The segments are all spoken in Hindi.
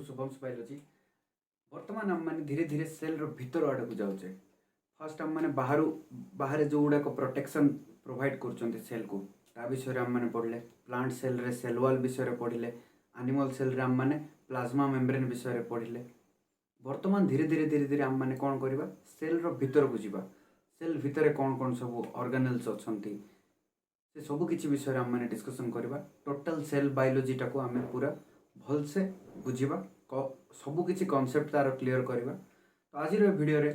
शुभम बायोलॉजी। वर्तमान आम मैंने धीरे धीरे सेल भीतर आड़ को जाऊे। फर्स्ट आम मैंने बाहर जो गुड़ाक प्रोटेक्शन प्रोवाइड कर सेल को ता विषय आम मैंने पढ़ले। प्लांट सेल रे सेल वॉल विषय पढ़ले। एनिमल सेल रे आम मैंने प्लाज्मा मेम्ब्रेन विषय पढ़ले। वर्तमान धीरे धीरे धीरे धीरे आम मैंने कौन करवा सेल भीतर को जीवा। सेल भितर कौन कौन सब ऑर्गेनेल्स अच्छी से सब किसी विषय आम मैंने डिस्कसन करवा। टोटल सेल बायोलॉजीटा को आम पूरा भलसे बुझा सबकि कनसेप्ट तार क्लीयर करवा। तो आज वीडियो रे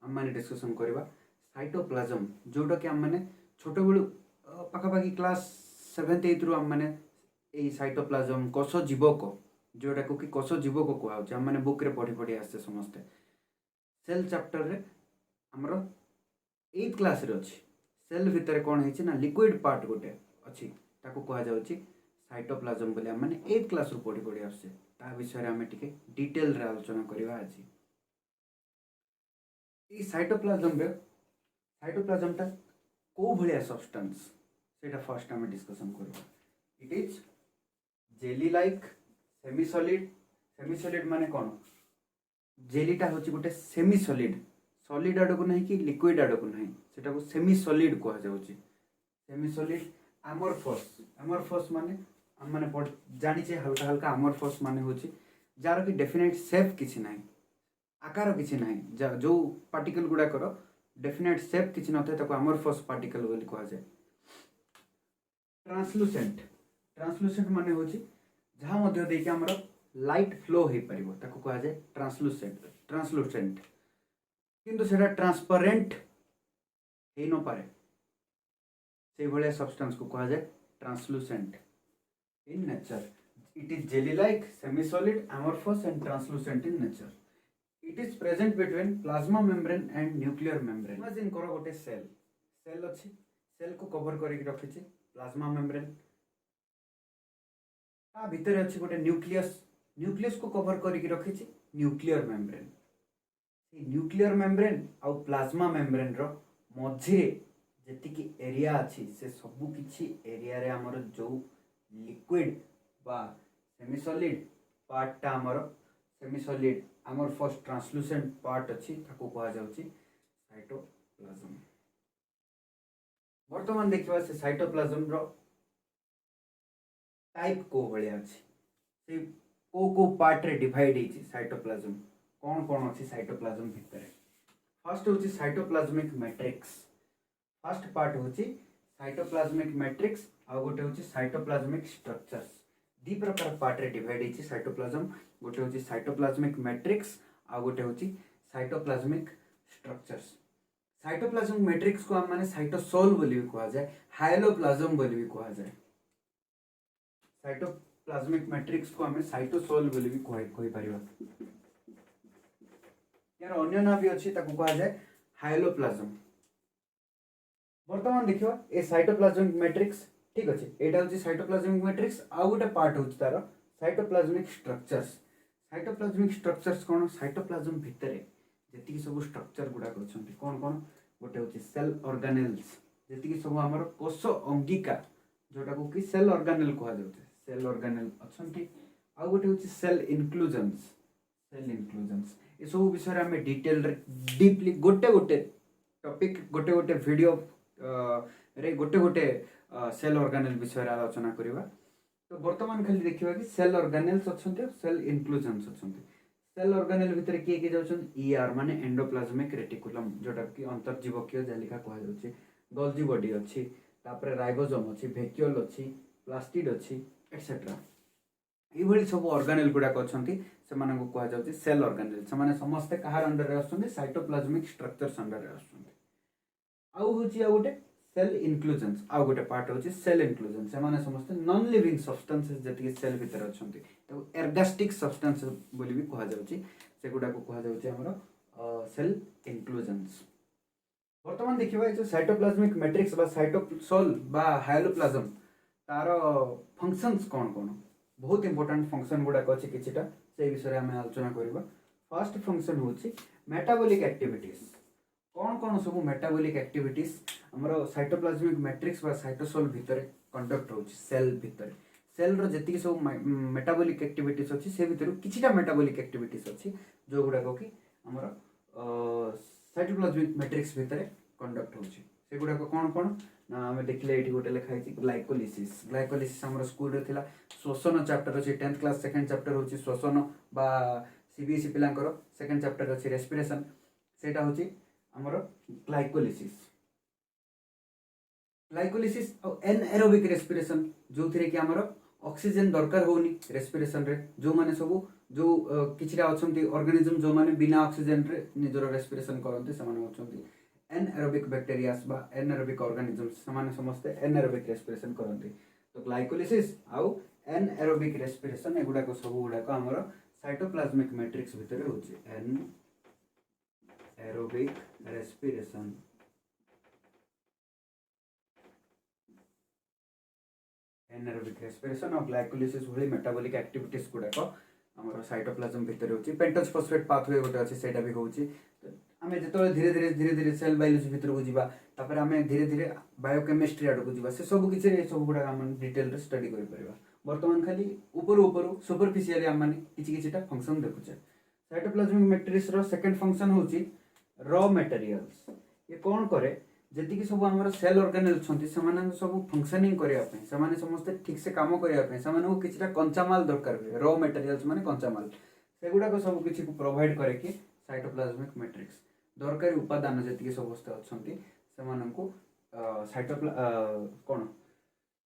आम मैंने डिस्कसन करवा साइटोप्लाज्म जोटा कि आम मैंने छोट बेलू पाखापाखि क्लास 7th 8th रु आम मैंने यही साइटोप्लाज्म कोष जीवक जोटा को कि कोष जीवक कहुचे आम मैंने बुक रे पढ़ी पढ़ी आसते समस्ते। सेल चैप्टर रे हमरो 8th क्लास रे अछि। सेल भितर कौन है ना लिक्विड पार्ट गोटे अच्छी ताको कहा जाउची साइटोप्लाज्म बोले आम मैंने 8th क्लास रु पढ़ी पढ़ी आसते। ता विषय आम टिके डिटेल रे आलोचना करवा आज। ये साइटोप्लाज्म टा को भलिया सब्सटेंस सेटा फर्स्ट आम डिस्कशन करवा। It is jelly like semi solid. Semi solid माने कौन जेलीटा होची गोटे सेमी सॉलिड सॉलिड आड़ को नहीं कि लिक्विड आड़ को नहीं सेटा को सेमी सॉलिड कहा जाउची। सेमी सॉलिड अमरफस माने हम माने जानी हल्का हल्का अमरफस माने होची जार कि डेफिनेट शेप किछि नाही आकार किछि नाही जो पार्टिकल गुडा करो डेफिनेट शेप किछि नथे ताको अमरफस पार्टिकल बोली कहा जाय। ट्रांसलूसेंट माने होची जहाँ मध्य देके हमर लाइट फ्लो हे परिबो ताको कहा जाय ट्रांसलूसेंट किंतु सेटा ट्रांसपेरेंट हे न पारे से भले सब्सटेंस को कहा जाय translucent in nature. It is jelly like semi solid amorphous and translucent in nature. It is present between plasma membrane and nuclear membrane. Imagine करो गोटे सेल अच्छी सेल को कवर करके रखी प्लाज्मा मेम्ब्रेन ता भीतर अच्छी गोटे न्यूक्लियस को कवर करके रखी न्यूक्लियर मेम्ब्रेन। न्यूक्लियर मेम्ब्रेन आउ प्लाज्मा मेम्ब्रेन रो मझिरे जेतिकी एरिया अच्छी से सबु किछि एरिया रे हमर जो लिक्विड बा सेमी सॉलिड पार्ट आमर सेमी सॉलिड आमर फर्स्ट ट्रांसलूसेंट पार्ट अच्छी ताको कहा जाउची साइटोप्लाज्म। वर्तमान देखिबा से साइटोप्लाज्म रो टाइप को भलिया अछि से को पार्ट रे डिवाइड हेछि साइटोप्लाज्म कौन कौन अच्छी साइटोप्लाज्म भितर। फर्स्ट होची साइटोप्लाज्मिक मैट्रिक्स। फर्स्ट पार्ट होची साइटोप्लाज्मिक मैट्रिक्स आ गोटे होची साइटोप्लाज्मिक स्ट्रक्चर्स। दी प्रकार पार्ट रे डिवाइड हेछि साइटोप्लाज्म गोटे होची साइटोप्लाज्मिक मैट्रिक्स आ गोटे होची साइटोप्लाज्मिक स्ट्रक्चर्स। साइटोप्लाज्मिक मैट्रिक्स को हम माने साइटोसोल बोली भी कहा जाय हाइलोप्लाज्म बोली भी कहा जाय। साइटोप्लाज्मिक मैट्रिक्स को हमें साइटोसोल बोली भी कहि परिबा। यार अन्य नाम भी अछि ताको कहा जाय हाइलोप्लाज्म। वर्तमान देखिबा ए साइटोप्लाज्मिक मैट्रिक्स ठीक अछि एटा होछि साइटोप्लाज्मिक मैट्रिक्स आ गोटे पार्ट होछि तार साइटोप्लाज्मिक स्ट्रक्चर्स। साइटोप्लाज्मिक स्ट्रक्चर्स कोन साइटोप्लाज्म भितरे जेतिकी सब स्ट्रक्चर गुडा करछन्ती कोन कोन गोटे होछि सेल ऑर्गेनेल्स जेतिकी सब हमर कोष अंगिका जोटा को कि सेल ऑर्गेनेल कहा जाउते सेल ऑर्गेनेल अछन्ती आ गोटे होछि सेल इनक्लूजन्स ए सब विषय रे हमें डिटेल रे डीपली गोटे टॉपिक गोटे वीडियो रे गोटे सेल ऑर्गेनेल विषय रे आलोचना करिवा। तो वर्तमान खाली देखिबा कि सेल ऑर्गेनेल्स अछन्ते सेल इनक्लूजन्स अछन्ते। सेल ऑर्गेनेल भितर किए जाउछन ईआर माने एंडोप्लाज्मिक रेटिकुलम जोटा कि अंतर्जीवकीय जालिका कहा जाउछे। गोल्जी बॉडी अछि तापर राइबोसोम अछि वैक्यूल अछि प्लास्टिड अछि एटसेट्रा ए भली सब ऑर्गेनेल गुडा अछन्ती से माने को कहा जाउछे सेल ऑर्गेनेल। से माने समस्त कहार अंडर रे आछन्ती साइटोप्लाज्मिक स्ट्रक्चर्स अंडर रे आछन्ती। आउ होछि आ गोटे सेल इनक्लूजन्स आ गोटे पार्ट होछि सेल इनक्लूजन से माने समस्त नॉन लिविंग सब्सटेंसेस जति सेल भीतर अछन्ती तो एर्गास्टिक सब्सटेंस बोली भी कहा जाउछि से गुडा को कहा जाउछि हमर सेल इनक्लूजन्स। वर्तमान देखिबा जो साइटोप्लाज्मिक मैट्रिक्स बा साइटोसोल बा हाइलोप्लाज्म तार फंक्शंस कौन कौन बहुत इंपोर्टेंट फंक्शन गुडा अछि किछिटा से विषय हम आलोचना करबा। फर्स्ट फंक्शन होछि मेटाबॉलिक एक्टिविटीज कौन कौन सब मेटाबॉलिक एक्टिविटीज हमरो साइटोप्लाज्मिक मैट्रिक्स बा साइटोसोल भितर कंडक्ट होछि सेल भितर। सेल रो जति सब मेटाबॉलिक एक्टिविटीज अछि से भितर किछिटा मेटाबॉलिक एक्टिविटीज अछि जो गुडा को कि हमर साइटोप्लाज्मिक मैट्रिक्स भितर कंडक्ट होछि से गुडा को कोन ना हमें देखले एठी गोटे लिखा है ग्लाइकोलिसिस हमर स्कूल रे थिला श्वसन चैप्टर अछि 10th क्लास सेकंड चैप्टर होछि श्वसन बा सीबीएसई पिलांकर सेकंड चैप्टर अछि रेस्पिरेशन सेटा होछि हमर ग्लाइकोलिसिस और एनएरोबिक रेस्पिरेशन जो थिरे कि हमर ऑक्सीजन दरकार होनी रेस्पिरेशन रे जो माने सब जो किछिटा अछंती ऑर्गेनिज्म जो माने बिना ऑक्सीजन रे निजर रेस्पिरेशन करंती से माने अछंती एनएरोबिक बैक्टीरियास बा एनएरोबिक ऑर्गेनिजम्स समाने समस्त एनएरोबिक रेस्पिरेशन करंती तो ग्लाइकोलिसिस आउ एनएरोबिक रेस्पिरेशन एगुडा को सब गुडा को हमर साइटोप्लाज्मिक मैट्रिक्स भितर होची एनएरोबिक रेस्पिरेशन एनएरोबिक रेस्पिरेशन और ग्लाइकोलिसिस भली मेटाबॉलिक एक्टिविटीज गुडा को हमर साइटोप्लाज्म भितर होची पेंटोज फॉस्फेट पाथवे गोटे अछि सेटा भी होची आमे जतले धीरे धीरे सेल बायोलॉजी भितर को जीवा तापर आमे धीरे धीरे बायोकेमिस्ट्री आड़ को जीवा से सब किछि रे सब गुडा हम डिटेल रे स्टडी करि परबा वर्तमान खाली ऊपर सुपरफिशियली हम माने किछिटा फंक्शन देखुचे साइटोप्लाज्मिक मैट्रिक्स रो सेकंड फंक्शन होची रॉ मटेरियल्स ये कोन करे जति कि सब हमर सेल ऑर्गेनेल छथि समान सब फंक्शनिंग करिया पे समान समस्त ठीक से काम करिया पे समान को किछटा कंचा माल दरकार हुए रॉ मटेरियल्स माने कंचा माल सेगुडा को सब किछि को प्रोवाइड करे कि साइटोप्लाज्मिक मैट्रिक्स दरकारी उपादान जति कि समस्त अछंती समान को कोन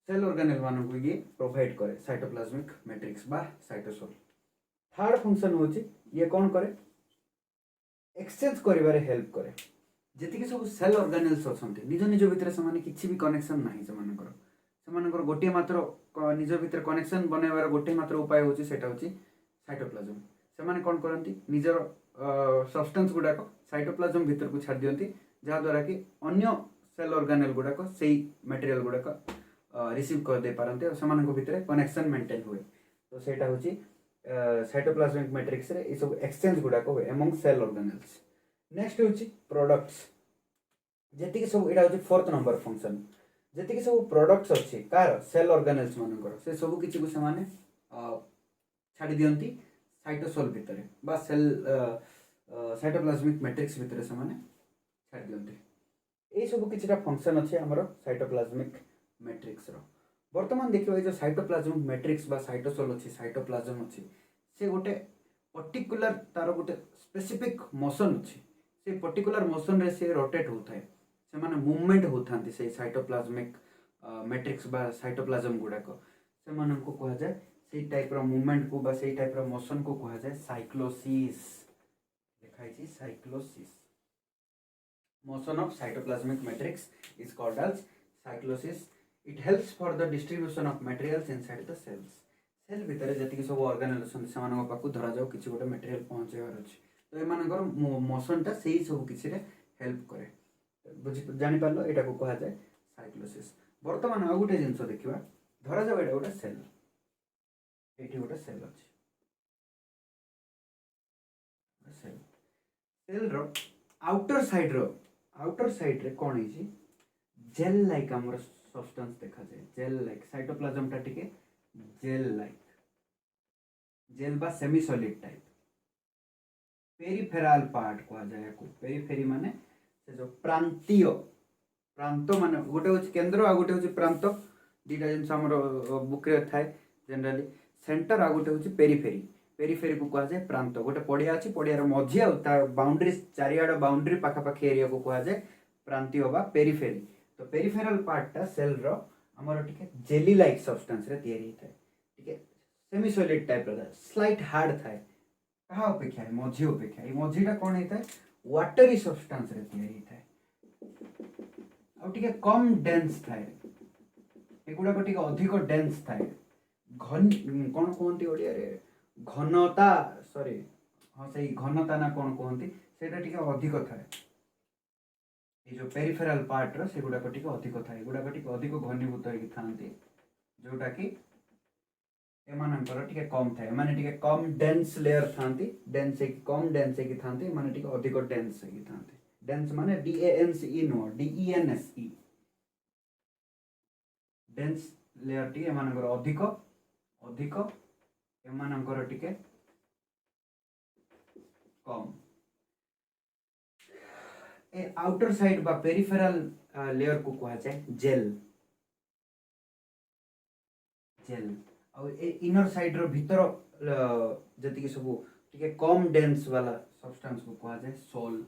सेल ऑर्गेनेल मान को ये प्रोवाइड करे साइटोप्लाज्मिक मैट्रिक्स बा साइटोसोल थर्ड फंक्शन होची ये कोन करे एक्सचेंज करिवारे हेल्प करे जति कि सब सेल ऑर्गेनेल्स अछंती निज निज भितर समान किछि भी कनेक्शन नाही समानकर गोटे मात्र निज भितर कनेक्शन बनाइबार गोटे मात्र उपाय होची सेटा होची साइटोप्लाज्म समान कोन करंती निजर सब्सटेंस गुडा को साइटोप्लाज्म भितर को छाड़ दियंती जहा द्वारा कि अन्य सेल ऑर्गेनेल गुडा को सेही मटेरियल गुडा को रिसीव कर दे पारंते और समान को भितर कनेक्शन मेंटेन हुए तो सेटा होची साइटोप्लाज्मिक मैट्रिक्स रे ई सब एक्सचेंज गुडा को हुए अमंग सेल ऑर्गेनेल्स नेक्स्ट होची प्रोडक्ट्स जति कि सब एटा होची फोर्थ नंबर फंक्शन जति कि सब प्रोडक्ट्स अछि कार सेल ऑर्गेनेल्स मानकर से सब किछि को समान छाड़ी दियंती साइटोसोल भितर बा सेल साइटोप्लाज्मिक मैट्रिक्स भितर समान छाड़ी दियंती ए सब किछिटा फंक्शन अछि हमर साइटोप्लाज्मिक मैट्रिक्स रो वर्तमान देखिबा जो साइटोप्लाज्मिक मैट्रिक्स बा साइटोसोल अछि साइटोप्लाज्म अछि से गोटे पर्टिकुलर तार गोटे स्पेसिफिक मोशन अछि से पर्टिकुलर मोशन रे से रोटेट होता है से माने मूवमेंट होथांती से साइटोप्लाज्मिक मैट्रिक्स बा साइटोप्लाज्म गुडा को से मानन को कहा जाय से टाइप रो मूवमेंट को बा से टाइप रो मोशन को कहा जाय साइक्लोसिस लिखाई छी cyclosis motion of cytoplasmic matrix is called as cyclosis it helps for the distribution of materials inside the cells cell भितर जति सब ऑर्गेनेल अछन समान पाकु धरा जाऊ किछि गोटे मटेरियल पहुंचेबार अछि तो एमानकर मोशन टा सेही सब किछि रे हेल्प करे बुझि जानि पालो एटा को कहा जाय साइक्लोसिस वर्तमान आ गोटे जिंस देखिबा धरा जाऊ एटा गोटे सेल एठी गोटे सेल अछि cell cell row outer side रे कोन हिची जेल लाइक हमर सब्सटेंस देखा जाय जेल लाइक साइटोप्लाज्म टा टिके जेल लाइक जेल बा सेमी सॉलिड टाइप पेरिफेराल पार्ट को जाय को पेरिफेरी माने से जो प्रांत माने गोटे होची केंद्र आ गोटे होची प्रांत दीटा जिंस हमर बुक रे थाए जनरली सेंटर आ गोटे होची पेरिफेरी पेरिफेरी को कहा जाय प्रांत गोटे पडिया अछि पडिया रो मझी आ ता बाउंड्री चारियाडा बाउंड्री पाखा पाखी एरिया को कहा जाय प्रांतीय बा पेरिफेरी तो पेरिफेरल पार्ट टा सेल रो हमर टिके जेली लाइक सब्सटेंस रे तयारी थाए टिके सेमी सॉलिड टाइप रो स्लाइट हार्ड थाए कहा अपेक्षा मझी अपेक्षा ये मझीटा कौन होता है वाटरी सब्सटेंस रे तयारी थाए आ टिके कम डेंस थाए एगुडा को टिके अधिक डेंस थाए घन कोन कोनती ओडिया रे घनता सॉरी हां सही घनता ना कोन कोनती सेटा टिके अधिक थाए ये जो पेरिफेरल पार्ट रो सेगुडा को टिके अधिक थाए एगुडा को टिके अधिक घनीभूत होई थांती जोटा कि एमानकर टिके कम थाए माने टिके कम डेंस लेयर थांती डेंस एक कम डेंस एक थांती माने टिके अधिक डेंस एक थांती डेंस माने DANCE no DENSE dense layer टिके एमानकर अधिक अधिक एमानकर टिके कम ए आउटर साइड बा पेरिफेराल लेयर को कहा जाए jail jail uh a inner side रो भीतर जति सब टिके कम डेंस वाला सब्सटेंस को कहा जाए सोल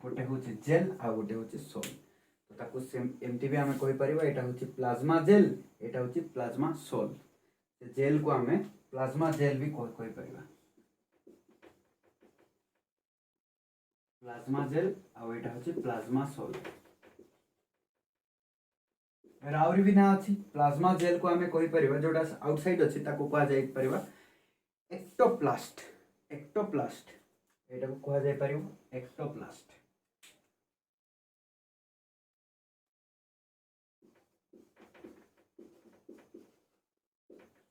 गोटे हूँ जेल आ गोटे हूँ सोल तो ताकू एमती भी आम कहीपर यहाँ हूँ प्लाज्मा जेल यहाँ हूँ प्लाज्मा सोल जेल को आम प्लाज्मा जेल भी कहीपर प्लाज्मा जेल आटा हूँ प्लाज्मा सोल आहरी भी ना अच्छी प्लाज्मा जेल को आम कहीपर जोटा आउटसाइड अच्छी कहुपर एक्टोप्लास्ट एक्टोप्लास्ट यहाँ को कहुपर एक्टोप्लास्ट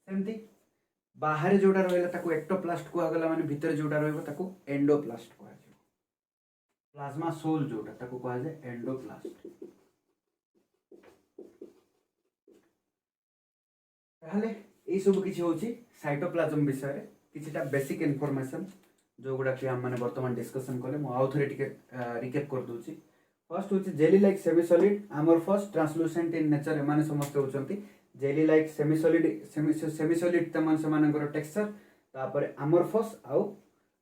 सेमती बाहर जोटा रहा एक्टोप्लास्ट कहगला माने भितर जोटा रहा एंडोप्लास्ट कह प्लाज्मा सोल जोटा कह जाए एंडोप्लास्ट ताहले ये सब किसी हूँ साइटोप्लाज्म विषय किछिटा बेसिक इनफॉरमेशन जो गुड़ा कि आम मैंने बर्तमान डिस्कसन कले मुझे आउ थे रिकेप कर दूची फर्स्ट हूँ जेली लाइक सेमी सॉलिड आमर फर्स्ट ट्रांसलूसेंट इन नेचर एमाने समस्ते होचंती जेली लाइक सेमी सॉलिड से टेक्सचर तापर आमरफस आउ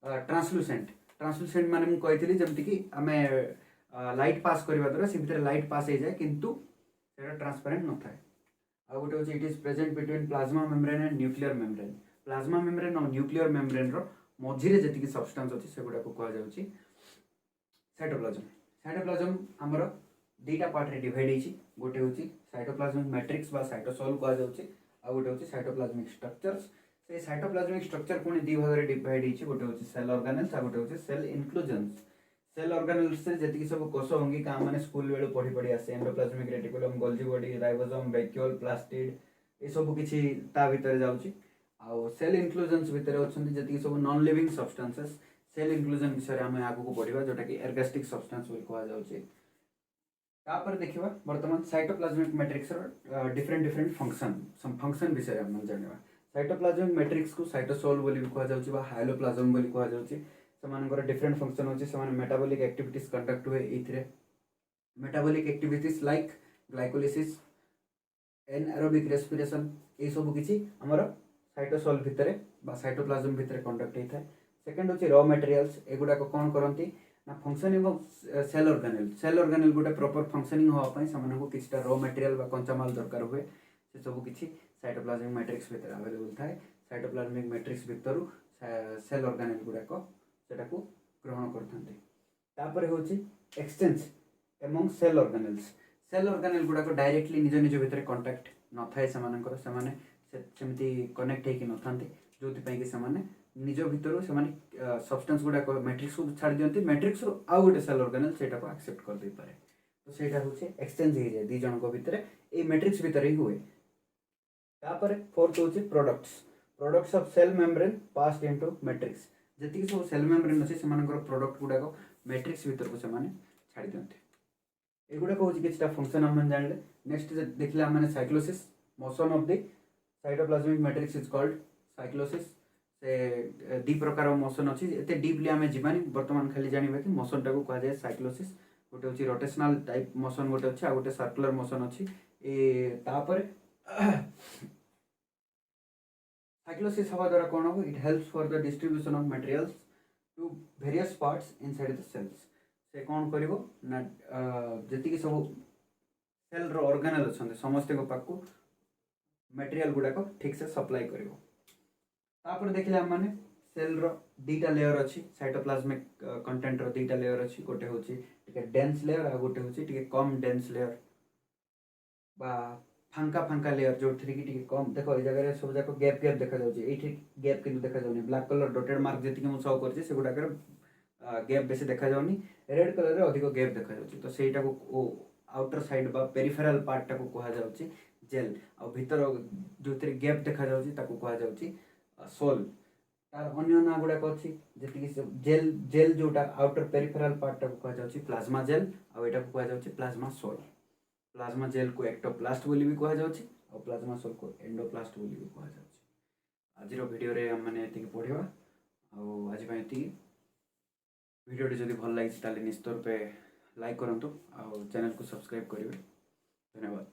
ट्रांसलूसेंट ट्रांसलूसेंट माने मु कहितली जेमति कि आमे लाइट पास करबा द्वारा से भितर लाइट पास हो जाए किंतु सेटा ट्रांसपेरेंट न थाए आ गोटे होची it is present between plasma membrane and nuclear membrane plasma membrane और न्यूक्लियर मेम्ब्रेन रो मझिरे जेतिकी सब्सटेंस अछि सेगुडा को कहा जाउची साइटोप्लाज्म साइटोप्लाज्म हमर दुईटा पार्ट रे डिवाइड होती गोटे हूँ साइटोप्लाज्मिक मैट्रिक्स बा साइटोसोल कह जाउची आ गोटे हूँ साइटोप्लाज्मिक स्ट्रक्चर्स से साइटोप्लाज्मिक स्ट्रक्चर पुणी दी भाग में डिवाइड होती गोटे हूँ सेल ऑर्गेनेल्स आ गोटे हूँ सेल इनक्लूजन्स सेल ऑर्गेनेल्स से जी सब कोष अंगिका आम स्कूल बेलू पढ़ी पढ़ी आसे endoplasmic reticulum Golgi body ribosome vacuole plastid ये सब किसी ता भीतर जाउची आ सेल इनक्लूजन्स भितर अच्छा जी सब non living substances cell inclusion विषय आम आगू पढ़ा जोटा कि एर्गास्टिक सब्सटेंस कहुच्छे तापर देखा बर्तमान cytoplasmic matrix different different function विषय आम जाना साइटोप्लाज्मिक मैट्रिक्स को साइटोसोल बोली भी कहुच्छे हाइलोप्लाज्म बोली कहुच्छे से डिफरेंट फंक्शन होची से मेटाबॉलिक एक्टिविटीज कंडक्ट हुए ये metabolic activities like glycolysis anaerobic respiration ये सब किसी आमर साइटोसोल भितर साइटोप्लाज्म भितर कंडक्ट होता है सेकेंड हूँ रॉ मटेरियल्स एगुड़ाक कौन करती ना फंक्शनिंग ऑफ सेल ऑर्गेनेल गोटे प्रॉपर फंक्शनिंग होगापाई से किसी रॉ मटेरियल कंचामाल दरकार हुए से सब किसी साइटोप्लाज्मिक मैट्रिक्स भितर अवेलेबल थाए साइटोप्लाज्मिक मैट्रिक्स भितर सेल ऑर्गेनेल गुड़ाक से ग्रहण करते हूँ एक्सचेंज एमंग सेल ऑर्गेनेल गुड़ाक डायरेक्टली निज निज भितर कंटाक्ट न थाए सेमती कनेक्ट होती न था जो कि निज भितर से सब्सटेंस गुड़ाक मैट्रिक्स को छाड़ दिखती मैट्रिक्स आउ गोटे सेल ऑर्गेनेल से एक्सेप्ट कर दे पारे तो सेटा हूँ एक्सचेंज हो जाए दी जन भितर ये मैट्रिक्स भितर ही हुए तापर फोर्थ हूँ products of cell membrane passed into matrix जी सब सेल मेम्ब्रेन अच्छे से प्रोडक्ट गुड़ाक मैट्रिक्स भितर को छाड़ी दिखते एगुड़ाक हूँ कि फंक्शन आम जान नेक्स्ट देखले आम cyclosis motion of the cytoplasmic matrix is called cyclosis से दी प्रकार मोशन अच्छी एत डीपली आम जावानी बर्तमान खाली जाना कि मोशन टाक कह जाए साइक्लोसिस गोटे हूँ रोटेशनल टाइप मोशन गोटे अच्छे आ गोटे सर्कुलर मोशन अच्छी साइक्लोसिस हवा द्वारा कौन हो it helps for the distribution of materials to various parts inside the cells से कौन कर जी सब सेल ऑर्गेनेल अच्छा समस्त पाक मटेरियल गुड़ाक ठीक से सप्लाई कर देखले आम मैंने सेल दीटा लेयर अच्छी साइटोप्लाज्मिक कंटेंट दीटा लेयर अच्छी गोटे हूँ डेन्स लेयर आ गोटे हूँ कम डेन्स लेयर बा फांका फांका लेयर जो थी कि कम देख ये जगह सब जाक गैप गैप देखा जाए गैप कि देखा जाऊनी ब्लैक कलर डॉटेड मार्क जी मुझे शो कर गुड़ाक गैप बेसी देखा जाऊनी रेड कलर अधिक गैप देखा जाऊँ तो सहीटा को आउटर साइड बा पेरिफेराल पार्ट टाक कहुच्छे जेल आ भीतर जो गैप देखा जाऊँगी सोल तार अन्य ना गुड़ाक अच्छी जी जेल जेल जोटा आउटर पेरिफेराल पार्ट टाक कहुच्छे प्लाज्मा जेल आटा को कहुच्छे प्लाज्मा सोल प्लाज्मा जेल को एक्टोप्लास्ट बोली भी कहा जाउछि और प्लाज्मा सेल को एंडोप्लास्ट बोली भी कहा जाउछि। आज वीडियो रे हम माने एतिक पढ़िबा और आज पय एतिक वीडियो जदि भल लगी निश्चित रूपे लाइक करंतु और चैनल को सब्सक्राइब करेंगे। धन्यवाद।